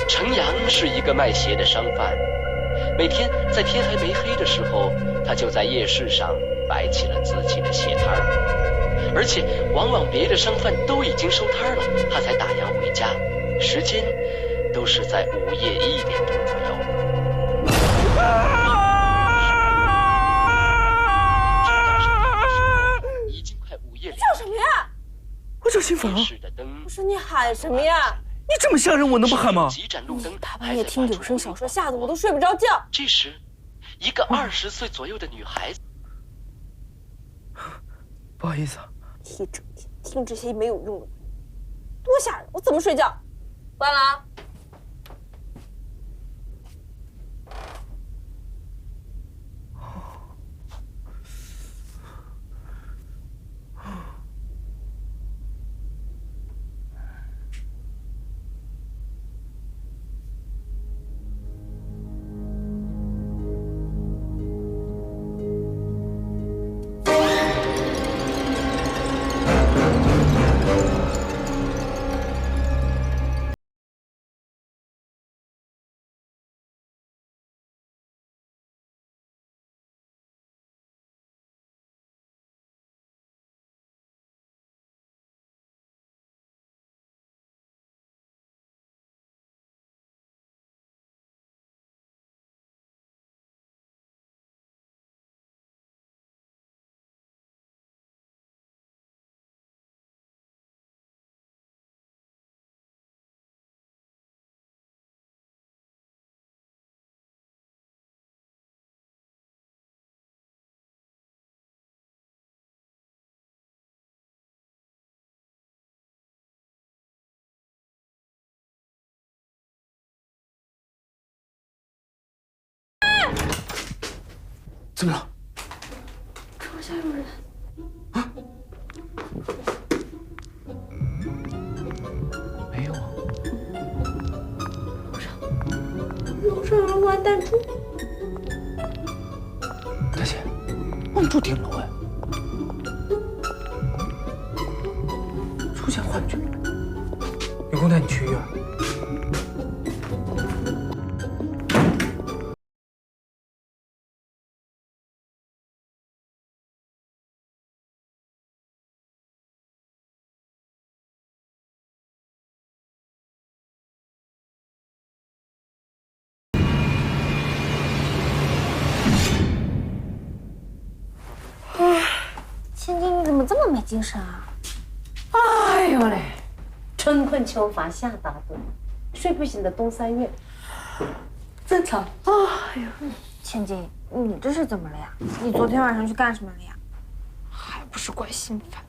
程阳是一个卖鞋的商贩，每天在天还没黑的时候，他就在夜市上摆起了自己的鞋摊儿，而且往往别的商贩都已经收摊了，他才打烊回家，时间都是在午夜1点钟左右。已经快午夜2点。叫什么呀？我叫新房。不是你喊什么呀？你这么吓人，我能不喊吗？大半夜听有声小说，吓得我都睡不着觉。这时，一个20岁左右的女孩子，不好意思啊，一整天听这些没有用的，多吓人！我怎么睡觉？关了啊。怎么了？楼下有人。啊？没有啊。楼上有人玩弹珠。大姐，我们住顶楼哎，出现幻觉，有空带你去医院。千金，你怎么这么没精神啊？哎呦嘞，春困秋乏夏打盹，睡不醒的冬3月，正常。哎呦，千金，你这是怎么了呀？你昨天晚上去干什么了呀？还不是怪心烦。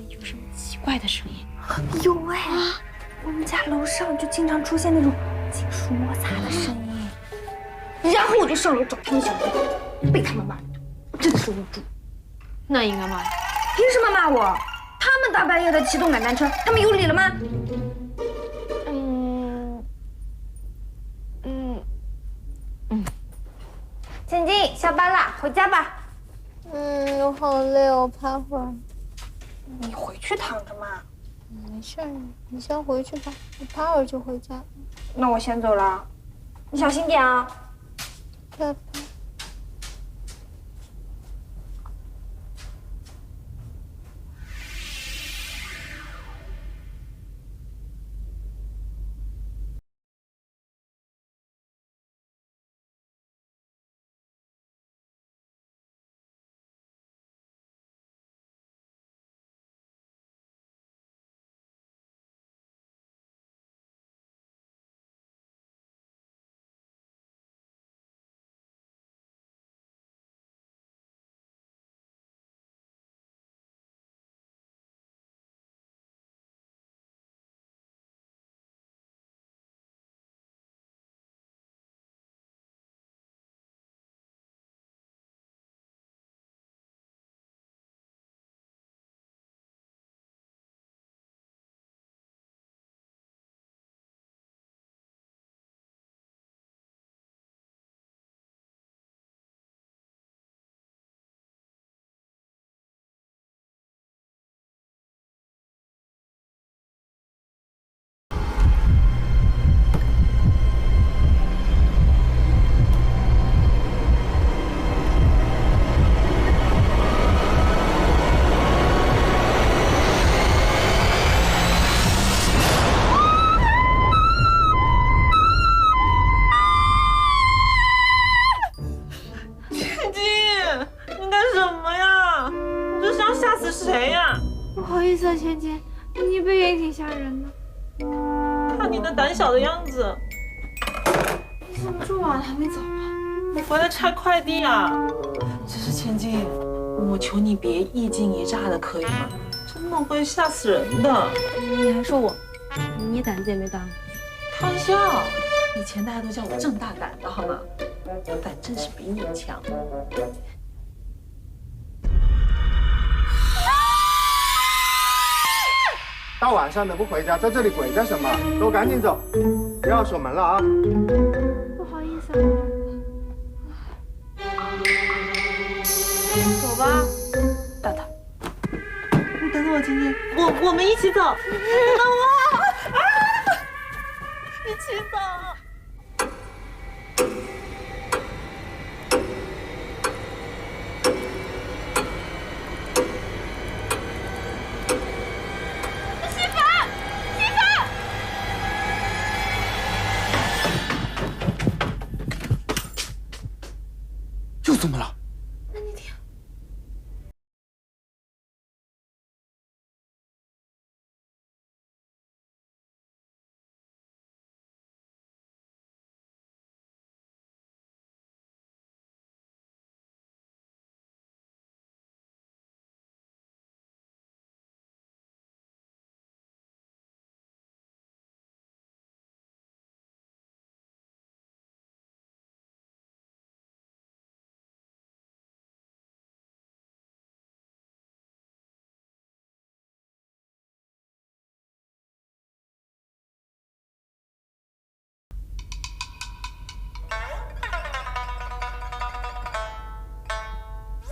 有什么奇怪的声音？有哎，我们家楼上就经常出现那种金属摩擦的声音，然后我就上楼找他们小区，被他们骂，真的是无助。那应该骂呀。凭什么骂我？他们大半夜的骑动感单车，他们有理了吗？千金，下班啦，回家吧。我好累，我趴会儿。你回去躺着嘛。没事儿，你先回去吧，我趴会儿就回家。那我先走了，你小心点啊。拜拜。死谁呀？不好意思啊，芊芊，你背也挺吓人的。看你那胆小的样子，你怎么这么晚还没走啊？我回来拆快递啊。只是千金，我求你别一惊一乍的，可以吗？真的会吓死人的。你还说我，你胆子也没大。开玩笑，以前大家都叫我郑大胆的好吗？但真是比你强。大晚上的不回家，在这里鬼干什么？都赶紧走，不要锁门了啊！不好意思啊。走吧，大大，你等等我，晶晶，我们一起走。等等我，一起走。又怎么了？那你听。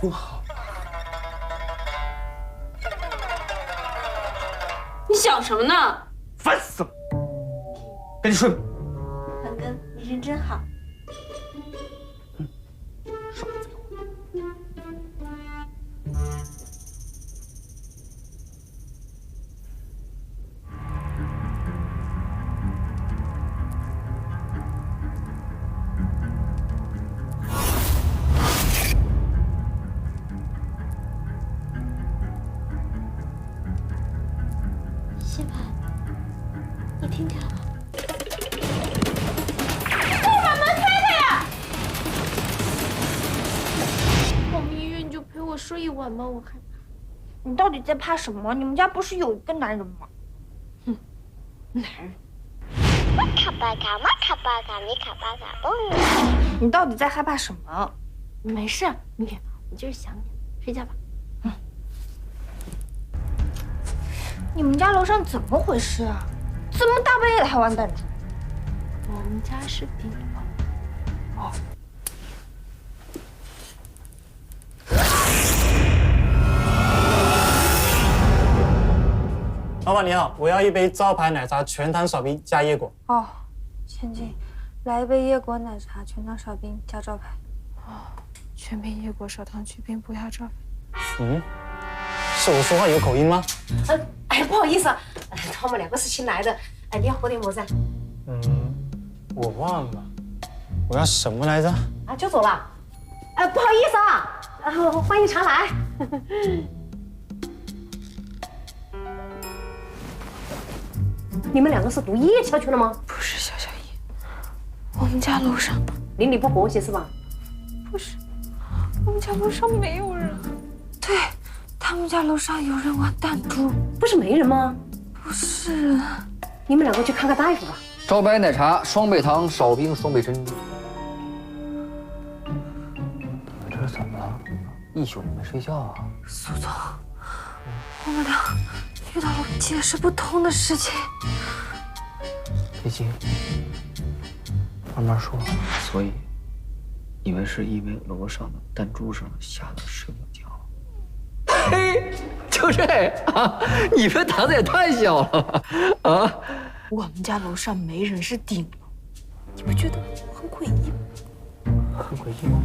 不好，你想什么呢？烦死了！赶紧睡吧。恒根，你人真好。少废话。希凡，你听见了吗？往医院你就陪我睡一晚吧，我害怕。你到底在怕什么？你们家不是有一个男人吗？男人。卡巴卡，马卡巴卡，米卡巴卡，嘣！你到底在害怕什么？没事，明天我就是想你，睡觉吧。你们家楼上怎么回事啊？怎么大半夜的还玩弹珠？我们家是顶楼。哦。老板你好，我要一杯招牌奶茶全糖少冰加椰果。哦，千金，来一杯椰果奶茶，全糖少冰加招牌。哦，全冰椰果少糖去冰，不要招牌。嗯，是我说话有口音吗？哎，不好意思，他们两个是新来的。哎，你要喝点么子？我忘了，我要什么来着？啊，就走了。不好意思啊，欢迎常来。你们两个是读夜校去了吗？不是小小姨，我们家楼上邻里不和谐是吧？不是，我们家楼上没有人。对，他们家楼上有人玩弹珠。不是没人吗？不是，你们两个去看看大夫吧。招白奶茶双倍糖少冰双倍珍珠。你这是怎么了？一宿没睡觉啊？苏总，我们俩遇到了解释不通的事情。别急，慢慢说。所以，你们是因为楼上的弹珠声吓得睡不着觉？嘿，就这啊！你们胆子也太小了吧！啊！我们家楼上没人是顶楼，你不觉得很诡异吗？很诡异吗？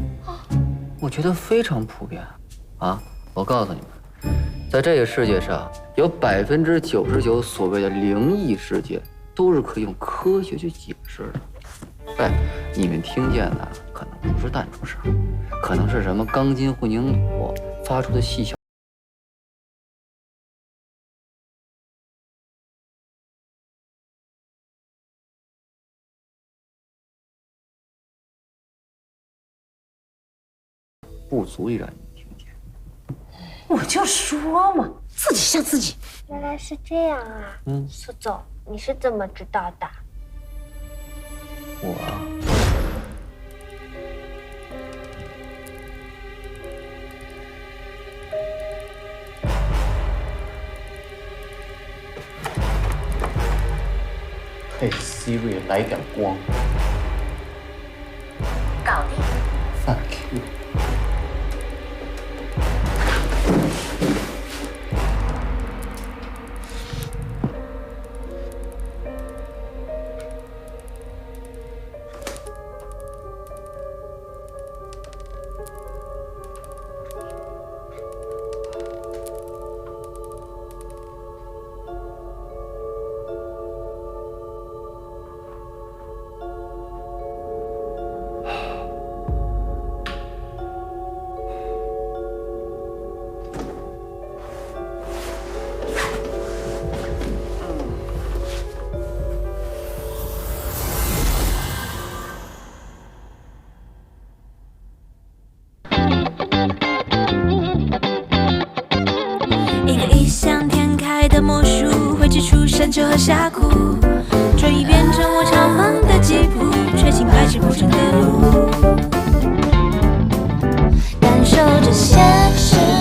我觉得非常普遍。啊，我告诉你们，在这个世界上，有99%所谓的灵异事件都是可以用科学去解释的。哎，你们听见的可能不是弹珠声，可能是什么钢筋混凝土发出的细小。不足以让你听见。我就说嘛，自己吓自己。原来是这样啊。苏总，你是怎么知道的？我啊，嘿 Siri 来点光。搞定。Thank you。山丘和峡谷，终于变成我常放的吉普，却行百尺不成的路。感受着现实。